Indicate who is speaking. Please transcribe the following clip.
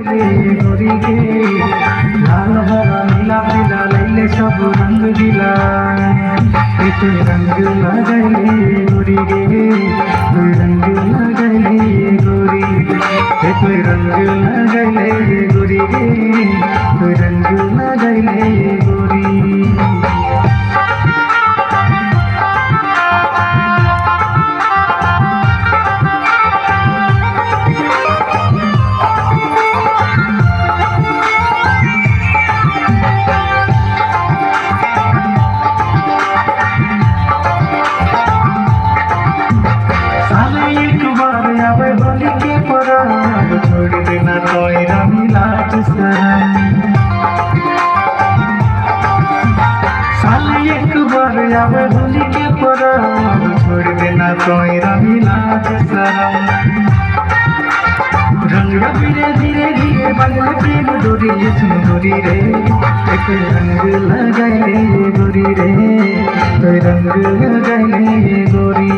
Speaker 1: गोरी गे लाल हरा नीला पीला लैले सब रंग दिला एक रंग लगैले गोरी गे रंग लगैले गोरी एक रंग लगैले गोरी गे रंग लगैले गोरी छोड़ देना तोयरा मिलाज साली एक बार आवे होली के परब छोड़ देना तोयरा मिलाज रंग धीरे धीरे धीरे बंधे प्रेम डोरी सुन गोरी रे एक रंग लगैले गोरी रे तो रंग लगैले गोरी